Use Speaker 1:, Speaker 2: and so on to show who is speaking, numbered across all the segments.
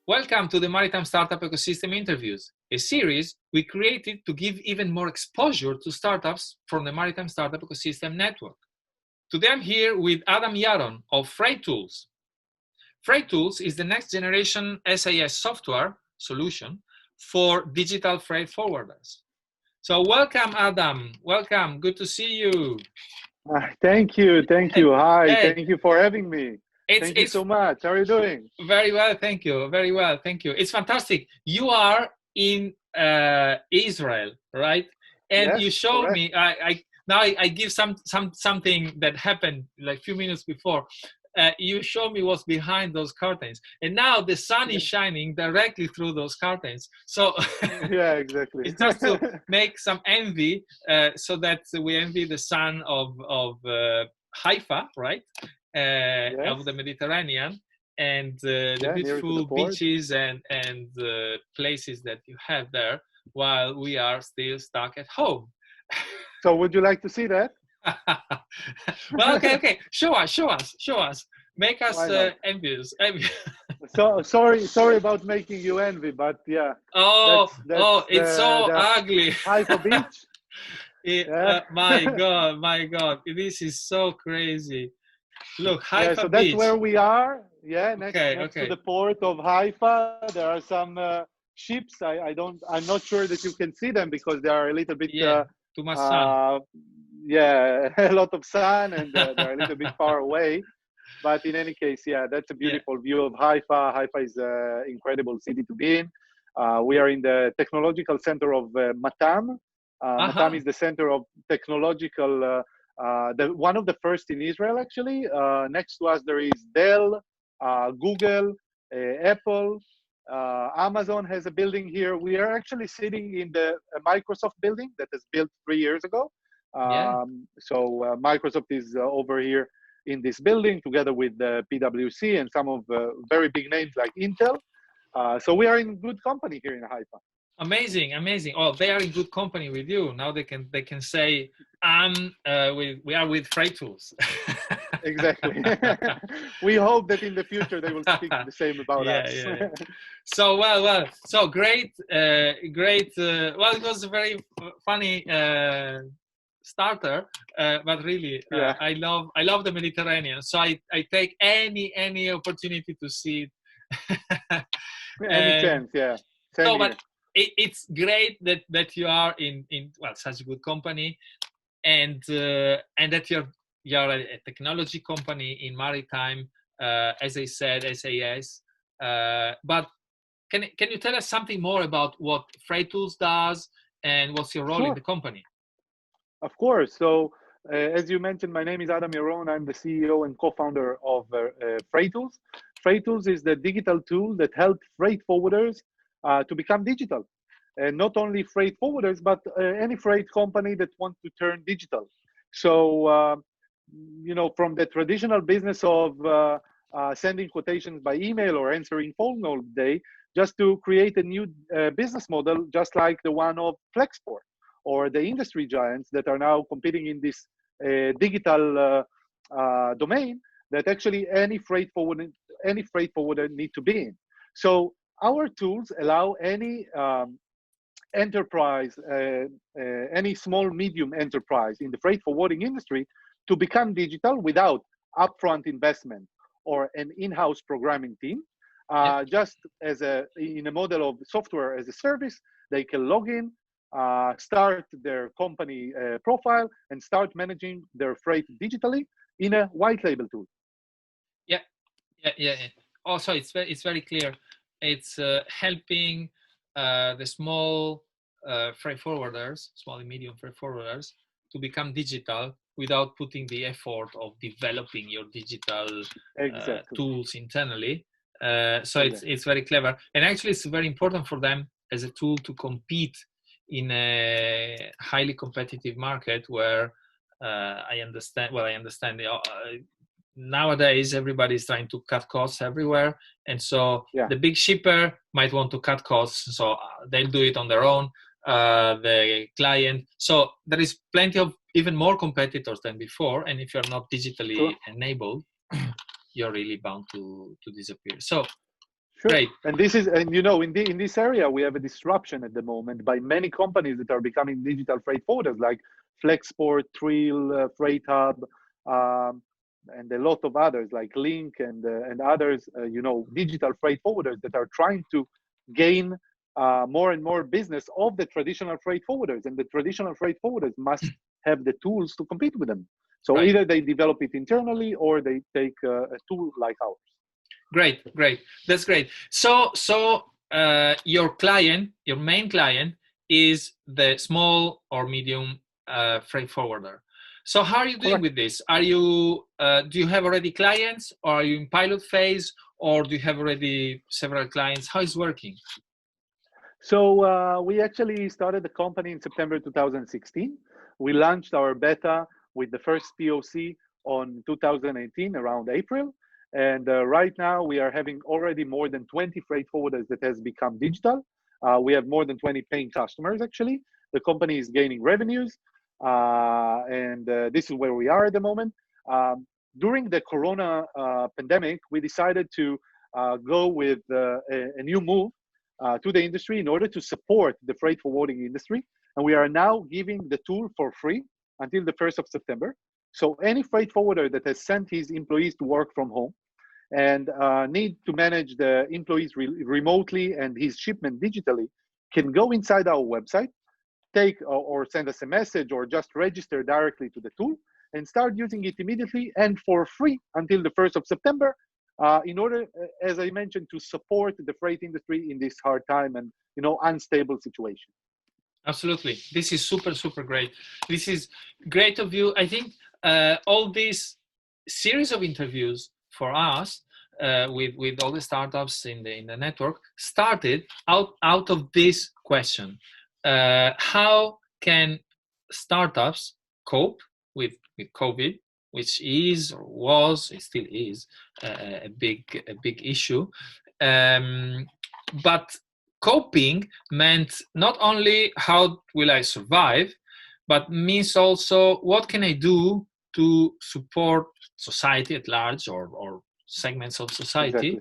Speaker 1: Welcome to the Maritime Startup Ecosystem Interviews, a series we created to give even more exposure to startups from the Maritime Startup Ecosystem Network. Today I'm here with Yaron of Freightools. Freightools is the next generation SAS software solution for digital freight forwarders. So welcome, Adam. Welcome. Good to see you.
Speaker 2: Thank you. Hi,
Speaker 1: Hey.
Speaker 2: thank you for having me. Thank you so much. How are you doing?
Speaker 1: Very well, thank you. Very well, thank you. It's fantastic. You are in Israel, right? And
Speaker 2: yes,
Speaker 1: you showed
Speaker 2: correct.
Speaker 1: me. I give something that happened like a few minutes before. You showed me what's behind those curtains, and now the sun is shining directly through those curtains. So
Speaker 2: yeah, exactly.
Speaker 1: it's just to make some envy, so that we envy the sun of Haifa, right? Of the Mediterranean, and the beautiful beaches and places that you have there, while we are still stuck at home.
Speaker 2: So would you like to see that?
Speaker 1: Well, okay. Show us. Make us envious.
Speaker 2: So sorry about making you envy, but yeah.
Speaker 1: That's it's so ugly.
Speaker 2: Haifa beach.
Speaker 1: My God, this is so crazy. Look, Haifa
Speaker 2: so that's
Speaker 1: beach.
Speaker 2: where we are. Yeah, next to the port of Haifa. There are some ships. I'm not sure that you can see them because they are a little bit.
Speaker 1: Too much sun.
Speaker 2: A lot of sun, and they're a little bit far away. But in any case, that's a beautiful view of Haifa. Haifa is an incredible city to be in. We are in the technological center of Matam. Matam is the center of technological. One of the first in Israel, actually. Next to us, there is Dell, Google, Apple, Amazon has a building here. We are actually sitting in the Microsoft building that was built 3 years ago. So Microsoft is over here in this building together with PwC and some of very big names like Intel. So we are in good company here in Haifa.
Speaker 1: Amazing. Oh, they are in good company with you. Now they can say, we are with Freightools.
Speaker 2: Exactly. We hope that in the future they will speak the same about us.
Speaker 1: So so great. Well, it was a very funny starter, but really, I love the Mediterranean. So I take any opportunity to see it.
Speaker 2: Any chance, Same here.
Speaker 1: But it's great that you are in such a good company, and that you're a technology company in maritime, as I said, SAS. But can you tell us something more about what Freightools does and what's your role in the company?
Speaker 2: Of course. So as you mentioned, my name is Yaron. I'm the CEO and co-founder of Freightools. Freightools is the digital tool that helps freight forwarders to become digital. And not only freight forwarders, but any freight company that wants to turn digital. So, from the traditional business of sending quotations by email or answering phone all day, just to create a new business model, just like the one of Flexport or the industry giants that are now competing in this digital domain that actually any freight forwarder need to be in. So our tools allow any enterprise, any small, medium enterprise in the freight forwarding industry to become digital without upfront investment or an in-house programming team. Just in a model of software as a service, they can log in, start their company profile, and start managing their freight digitally in a white label tool.
Speaker 1: Yeah. Also, it's very clear. It's helping the small freight forwarders, small and medium freight forwarders, to become digital without putting the effort of developing your digital tools internally. So it's very clever, and actually it's very important for them as a tool to compete in a highly competitive market where I understand. Nowadays everybody's trying to cut costs everywhere, and so the big shipper might want to cut costs, so they'll do it on their own, the client. So there is plenty of even more competitors than before, and if you're not digitally enabled, you're really bound to disappear. So
Speaker 2: Sure.
Speaker 1: Great.
Speaker 2: And this is, and in this area, we have a disruption at the moment by many companies that are becoming digital freight forwarders, like Flexport, Trill, Freight Hub, um, and a lot of others like Link and others. Digital freight forwarders that are trying to gain more and more business of the traditional freight forwarders, and the traditional freight forwarders must have the tools to compete with them. So
Speaker 1: Right.
Speaker 2: either they develop it internally or they take a tool like ours.
Speaker 1: Great. That's great. So your client, your main client, is the small or medium freight forwarder. So how are you doing
Speaker 2: Correct.
Speaker 1: with this? Are you do you have already clients, or are you in pilot phase, or do you have already several clients? How is it working?
Speaker 2: So we actually started the company in September 2016. We launched our beta with the first POC on 2018, around April. And right now we are having already more than 20 freight forwarders that has become digital. We have more than 20 paying customers, actually. The company is gaining revenues. And this is where we are at the moment. During the Corona pandemic, we decided to go with a new move to the industry in order to support the freight forwarding industry. And we are now giving the tool for free until the 1st of September. So any freight forwarder that has sent his employees to work from home and need to manage the employees remotely and his shipment digitally can go inside our website, take or send us a message or just register directly to the tool and start using it immediately and for free until the 1st of September in order, as I mentioned, to support the freight industry in this hard time and unstable situation.
Speaker 1: Absolutely. This is super great. This is great of you. I think all these series of interviews for us with all the startups in the network started out of this question. How can startups cope with COVID, which is or was, it still is a big issue, but coping meant not only how will I survive, but means also what can I do to support society at large, or segments of society,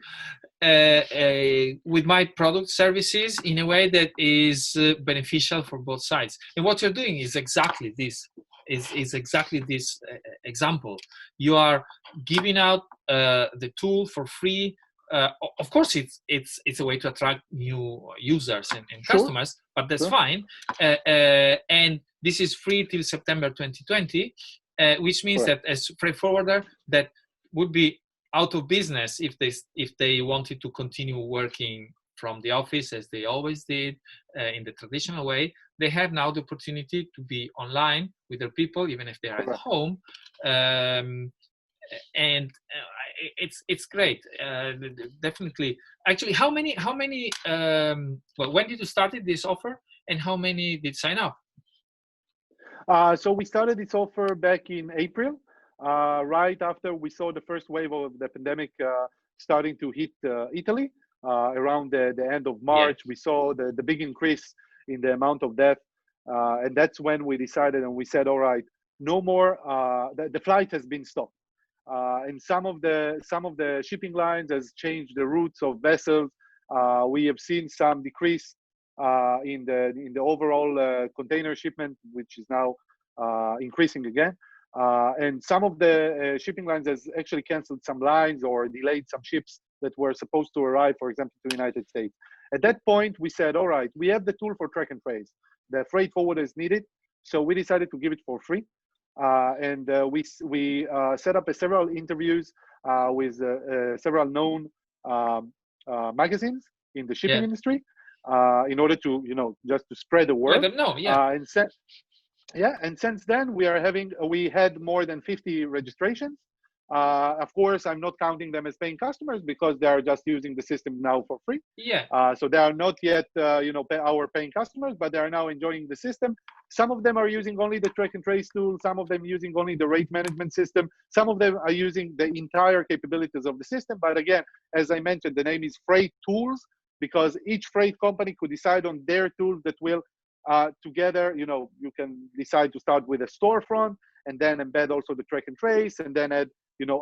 Speaker 2: Exactly.
Speaker 1: with my product services in a way that is beneficial for both sides. And what you're doing is exactly this. Is exactly this example. You are giving out the tool for free. Of course, it's a way to attract new users and
Speaker 2: Sure.
Speaker 1: customers, but that's
Speaker 2: Sure.
Speaker 1: fine. And this is free till September 2020, which means
Speaker 2: Correct.
Speaker 1: that as freight forwarder that would be out of business if they wanted to continue working from the office as they always did in the traditional way, they have now the opportunity to be online with their people, even if they are at
Speaker 2: Correct.
Speaker 1: home. And it's great. Definitely. Actually, how many? Well, when did you started this offer, and how many did sign up?
Speaker 2: So we started this offer back in April, right after we saw the first wave of the pandemic starting to hit Italy. Around the end of
Speaker 1: Yeah.
Speaker 2: March, we saw the big increase in the amount of death. And that's when we decided and we said, all right, no more, the flight has been stopped. And some of the shipping lines has changed the routes of vessels. We have seen some decrease in the overall container shipment, which is now increasing again. And some of the shipping lines has actually canceled some lines or delayed some ships that were supposed to arrive, for example, to the United States. At that point, we said, all right, we have the tool for track and trace. The freight forwarders need it. So we decided to give it for free. And we set up several interviews with several known magazines in the shipping industry in order to, just to spread the word.
Speaker 1: Let them know. Yeah.
Speaker 2: And since then we had more than 50 registrations. Of course, I'm not counting them as paying customers because they are just using the system now for free.
Speaker 1: Yeah.
Speaker 2: So they are not yet, our paying customers, but they are now enjoying the system. Some of them are using only the track and trace tool. Some of them using only the rate management system. Some of them are using the entire capabilities of the system. But again, as I mentioned, the name is Freightools because each freight company could decide on their tools that will together, you can decide to start with a storefront and then embed also the track and trace and then add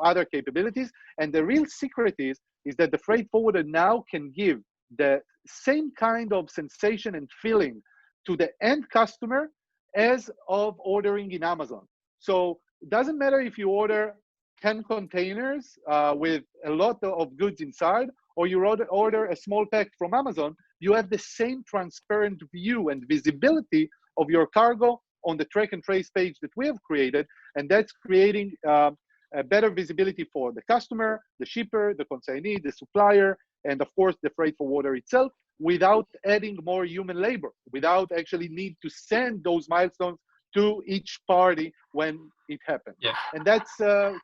Speaker 2: other capabilities. And the real secret is that the freight forwarder now can give the same kind of sensation and feeling to the end customer as of ordering in Amazon. So it doesn't matter if you order 10 containers with a lot of goods inside, or you order a small pack from Amazon. You have the same transparent view and visibility of your cargo on the track and trace page that we have created, and that's creating a better visibility for the customer, the shipper, the consignee, the supplier, and of course the freight forwarder itself, without adding more human labor, without actually need to send those milestones to each party when it happens.
Speaker 1: Yeah.
Speaker 2: And that's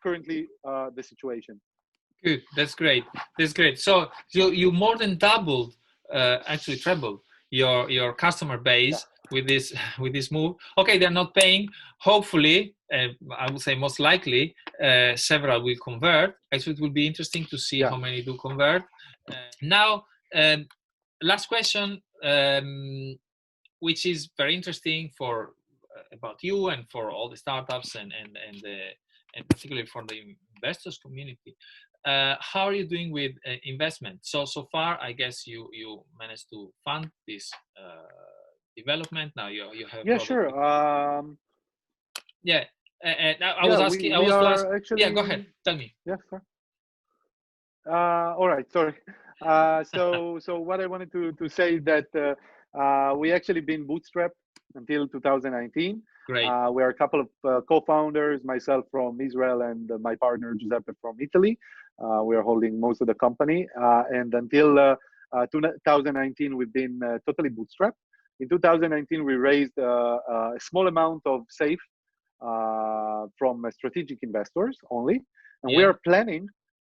Speaker 2: currently the situation.
Speaker 1: Good. That's great. That's great. So you more than doubled, actually trebled your customer base with this move. Okay, they're not paying. Hopefully, I would say most likely, several will convert. Actually, it will be interesting to see how many do convert. Now, last question, which is very interesting for about you and for all the startups and particularly for the investors community. How are you doing with investment? So far, I guess you managed to fund this development. Now you have.
Speaker 2: Yeah, sure.
Speaker 1: I was asking.
Speaker 2: Actually,
Speaker 1: yeah, go ahead. Tell me.
Speaker 2: Yeah, sure. All right. Sorry. So what I wanted to say that we actually been bootstrapped until 2019.
Speaker 1: Great.
Speaker 2: We are a couple of co-founders, myself from Israel and my partner Giuseppe from Italy. We are holding most of the company, and until 2019, we've been totally bootstrapped. In 2019, we raised a small amount of SAFE from strategic investors only, and we are planning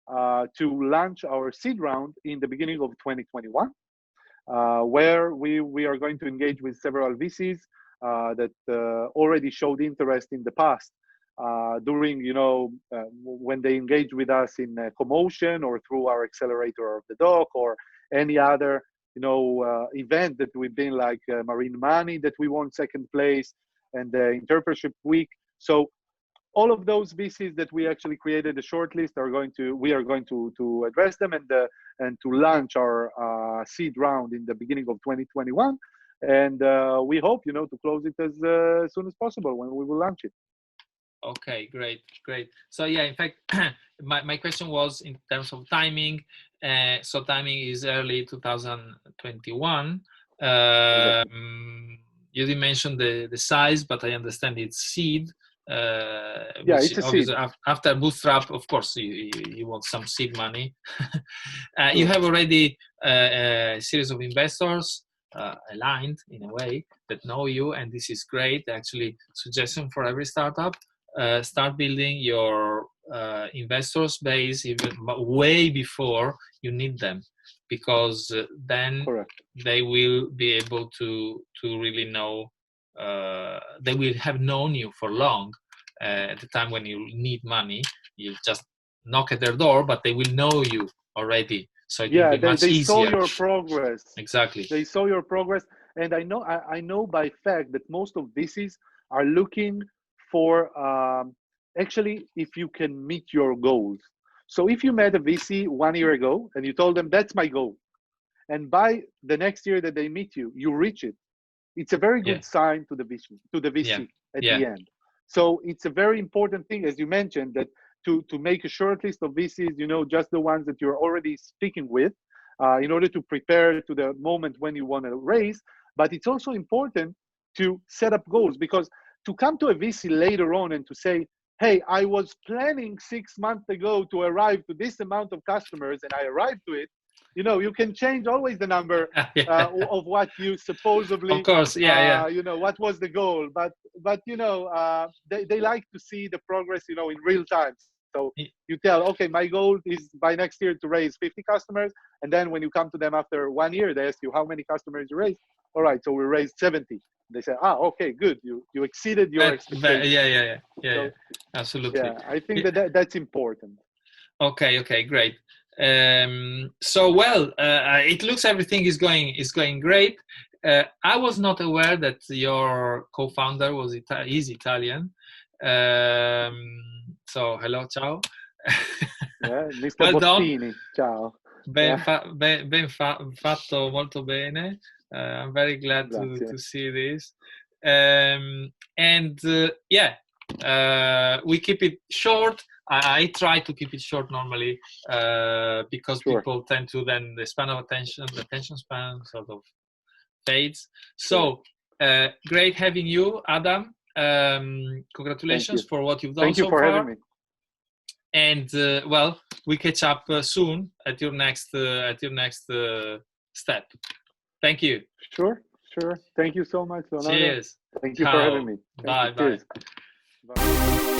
Speaker 2: to launch our seed round in the beginning of 2021, where we are going to engage with several VCs that already showed interest in the past during, when they engage with us in Commotion or through our accelerator of the dock or any other, event that we've been like Marine Money that we won second place and the Interpretership Week. So all of those VCs that we actually created a short list we are going to address them and to launch our seed round in the beginning of 2021. And we hope, to close it as soon as possible when we will launch it.
Speaker 1: Okay, great. So yeah, in fact, my question was in terms of timing. So timing is early 2021.
Speaker 2: Exactly.
Speaker 1: You didn't mention the size, but I understand it's seed.
Speaker 2: It's a seed.
Speaker 1: After Bootstrap, of course, you want some seed money. You have already a series of investors aligned in a way that know you, and this is great. Actually, suggestion for every startup: start building your investors base even way before you need them, because then they will be able to really know. They will have known you for long. At the time when you need money, you just knock at their door, but they will know you already. So it will be much easier.
Speaker 2: They saw your progress.
Speaker 1: Exactly.
Speaker 2: They saw your progress, and I know by fact that most of VCs are looking for actually if you can meet your goals. So if you met a VC 1 year ago and you told them that's my goal, and by the next year that they meet you, you reach it, it's a very good sign to the VC at the end. So it's a very important thing, as you mentioned, that to make a short list of VCs, just the ones that you're already speaking with, in order to prepare to the moment when you want to raise. But it's also important to set up goals, because to come to a VC later on and to say, hey, I was planning 6 months ago to arrive to this amount of customers and I arrived to it, you can change always the number of what you supposedly,
Speaker 1: of course,
Speaker 2: what was the goal. But they like to see the progress, in real time. So you tell, okay, my goal is by next year to raise 50 customers. And then when you come to them after 1 year, they ask you how many customers you raised. All right, so we raised 70. They say, okay, good. You exceeded your expectations.
Speaker 1: Yeah, absolutely.
Speaker 2: Yeah, I think that's important.
Speaker 1: Okay, great. It looks everything is going great. I was not aware that your co-founder is Italian. So hello, ciao.
Speaker 2: Yeah, Mr.
Speaker 1: Well done.
Speaker 2: Bottini, ciao. Yeah,
Speaker 1: Fatto molto bene. I'm very glad
Speaker 2: grazie.
Speaker 1: to see this. And we keep it short. I try to keep it short normally because
Speaker 2: Sure,
Speaker 1: people tend to then the attention span sort of fades.
Speaker 2: sure.
Speaker 1: So great having you, Adam.
Speaker 2: Thank
Speaker 1: Congratulations
Speaker 2: you.
Speaker 1: for what you've done
Speaker 2: Thank you
Speaker 1: so
Speaker 2: for having
Speaker 1: far.
Speaker 2: me.
Speaker 1: And well, we catch up soon at your next step. Thank you.
Speaker 2: Sure, sure. Thank you so much, Leonardo.
Speaker 1: Cheers.
Speaker 2: Thank you for having
Speaker 1: Ciao.
Speaker 2: me. Thank you.
Speaker 1: Bye. Bye.
Speaker 2: Cheers. Bye.